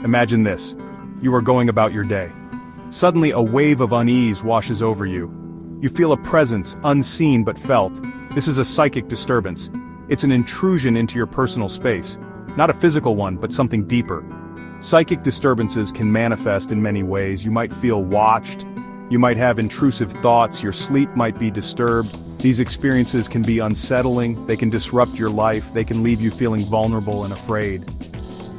Imagine this. You are going about your day. Suddenly a wave of unease washes over you. You feel a presence, unseen but felt. This is a psychic disturbance. It's an intrusion into your personal space. Not a physical one, but something deeper. Psychic disturbances can manifest in many ways. You might feel watched. You might have intrusive thoughts. Your sleep might be disturbed. These experiences can be unsettling. They can disrupt your life. They can leave you feeling vulnerable and afraid.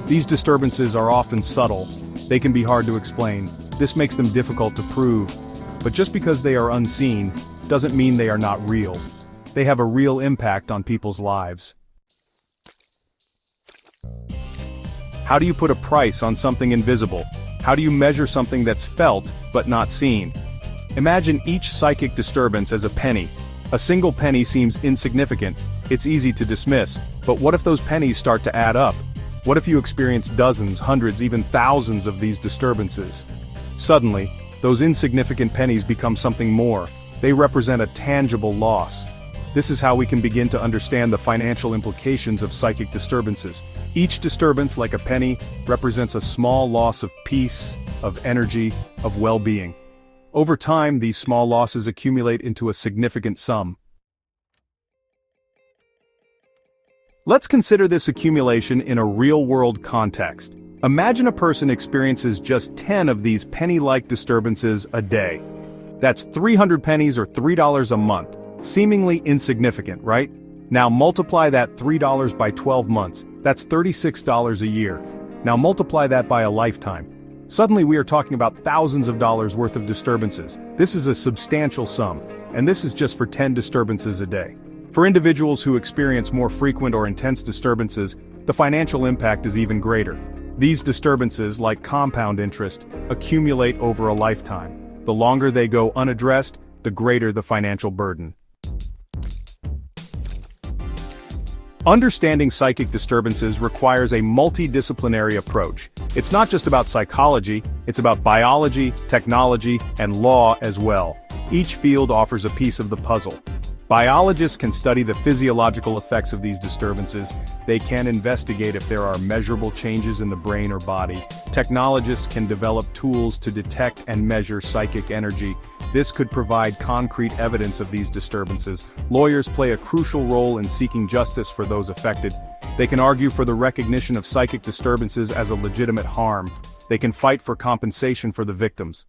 These disturbances are often subtle. They can be hard to explain. This makes them difficult to prove. But just because they are unseen, doesn't mean they are not real. They have a real impact on people's lives. How do you put a price on something invisible? How do you measure something that's felt, but not seen? Imagine each psychic disturbance as a penny. A single penny seems insignificant. It's easy to dismiss. But what if those pennies start to add up? What if you experience dozens, hundreds, even thousands of these disturbances? Suddenly, those insignificant pennies become something more. They represent a tangible loss. This is how we can begin to understand the financial implications of psychic disturbances. Each disturbance, like a penny, represents a small loss of peace, of energy, of well-being. Over time, these small losses accumulate into a significant sum. Let's consider this accumulation in a real-world context. Imagine a person experiences just 10 of these penny-like disturbances a day. That's 300 pennies or $3 a month. Seemingly insignificant, right? Now multiply that $3 by 12 months. That's $36 a year. Now multiply that by a lifetime. Suddenly we are talking about thousands of dollars worth of disturbances. This is a substantial sum, and this is just for 10 disturbances a day. For individuals who experience more frequent or intense disturbances, the financial impact is even greater. These disturbances, like compound interest, accumulate over a lifetime. The longer they go unaddressed, the greater the financial burden. Understanding psychic disturbances requires a multidisciplinary approach. It's not just about psychology, it's about biology, technology, and law as well. Each field offers a piece of the puzzle. Biologists can study the physiological effects of these disturbances. They can investigate if there are measurable changes in the brain or body. Technologists can develop tools to detect and measure psychic energy. This could provide concrete evidence of these disturbances. Lawyers play a crucial role in seeking justice for those affected. They can argue for the recognition of psychic disturbances as a legitimate harm. They can fight for compensation for the victims.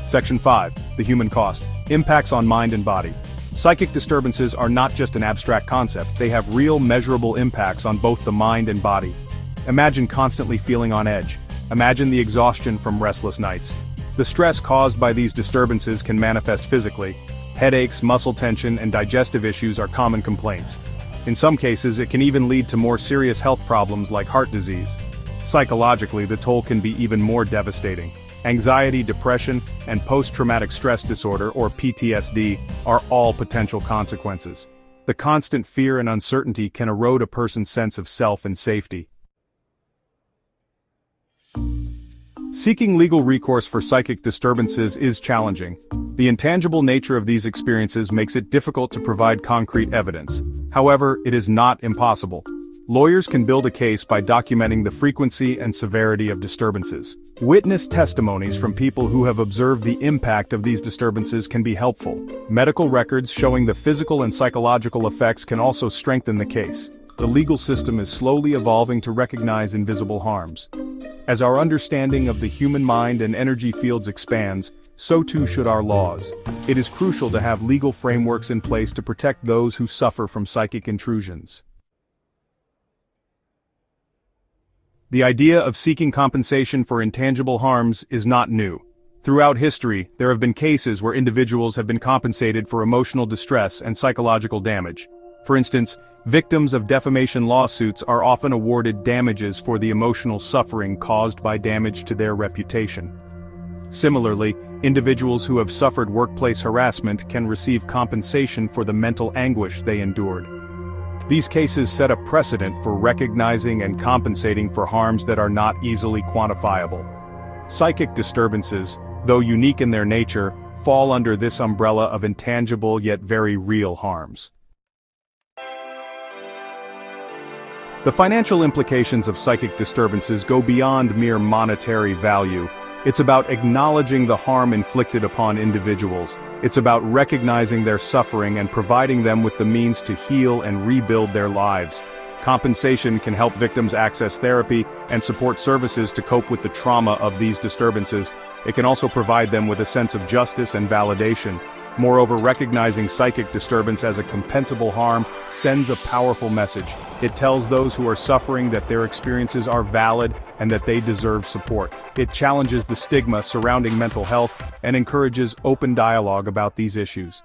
Section 5. The human cost. Impacts on mind and body. Psychic disturbances are not just an abstract concept, they have real measurable impacts on both the mind and body. Imagine constantly feeling on edge. Imagine the exhaustion from restless nights. The stress caused by these disturbances can manifest physically. Headaches, muscle tension, and digestive issues are common complaints. In some cases, it can even lead to more serious health problems like heart disease. Psychologically, the toll can be even more devastating. Anxiety, depression, and post-traumatic stress disorder, or PTSD, are all potential consequences. The constant fear and uncertainty can erode a person's sense of self and safety. Seeking legal recourse for psychic disturbances is challenging. The intangible nature of these experiences makes it difficult to provide concrete evidence. However, it is not impossible. Lawyers can build a case by documenting the frequency and severity of disturbances. Witness testimonies from people who have observed the impact of these disturbances can be helpful. Medical records showing the physical and psychological effects can also strengthen the case. The legal system is slowly evolving to recognize invisible harms. As our understanding of the human mind and energy fields expands, so too should our laws. It is crucial to have legal frameworks in place to protect those who suffer from psychic intrusions. The idea of seeking compensation for intangible harms is not new. Throughout history, there have been cases where individuals have been compensated for emotional distress and psychological damage. For instance, victims of defamation lawsuits are often awarded damages for the emotional suffering caused by damage to their reputation. Similarly, individuals who have suffered workplace harassment can receive compensation for the mental anguish they endured. These cases set a precedent for recognizing and compensating for harms that are not easily quantifiable. Psychic disturbances, though unique in their nature, fall under this umbrella of intangible yet very real harms. The financial implications of psychic disturbances go beyond mere monetary value. It's about acknowledging the harm inflicted upon individuals. It's about recognizing their suffering and providing them with the means to heal and rebuild their lives. Compensation can help victims access therapy and support services to cope with the trauma of these disturbances. It can also provide them with a sense of justice and validation. Moreover, recognizing psychic disturbance as a compensable harm sends a powerful message. It tells those who are suffering that their experiences are valid and that they deserve support. It challenges the stigma surrounding mental health and encourages open dialogue about these issues.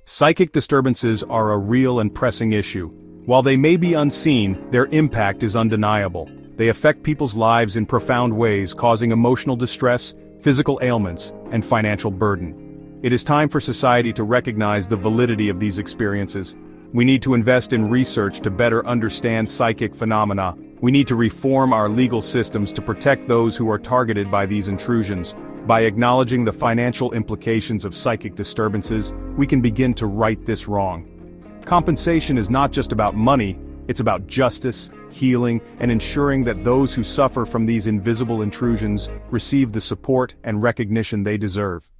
Psychic disturbances are a real and pressing issue. While they may be unseen, their impact is undeniable. They affect people's lives in profound ways, causing emotional distress, physical ailments, and financial burden. It is time for society to recognize the validity of these experiences. We need to invest in research to better understand psychic phenomena. We need to reform our legal systems to protect those who are targeted by these intrusions. By acknowledging the financial implications of psychic disturbances, we can begin to right this wrong. Compensation is not just about money, it's about justice, healing, and ensuring that those who suffer from these invisible intrusions receive the support and recognition they deserve.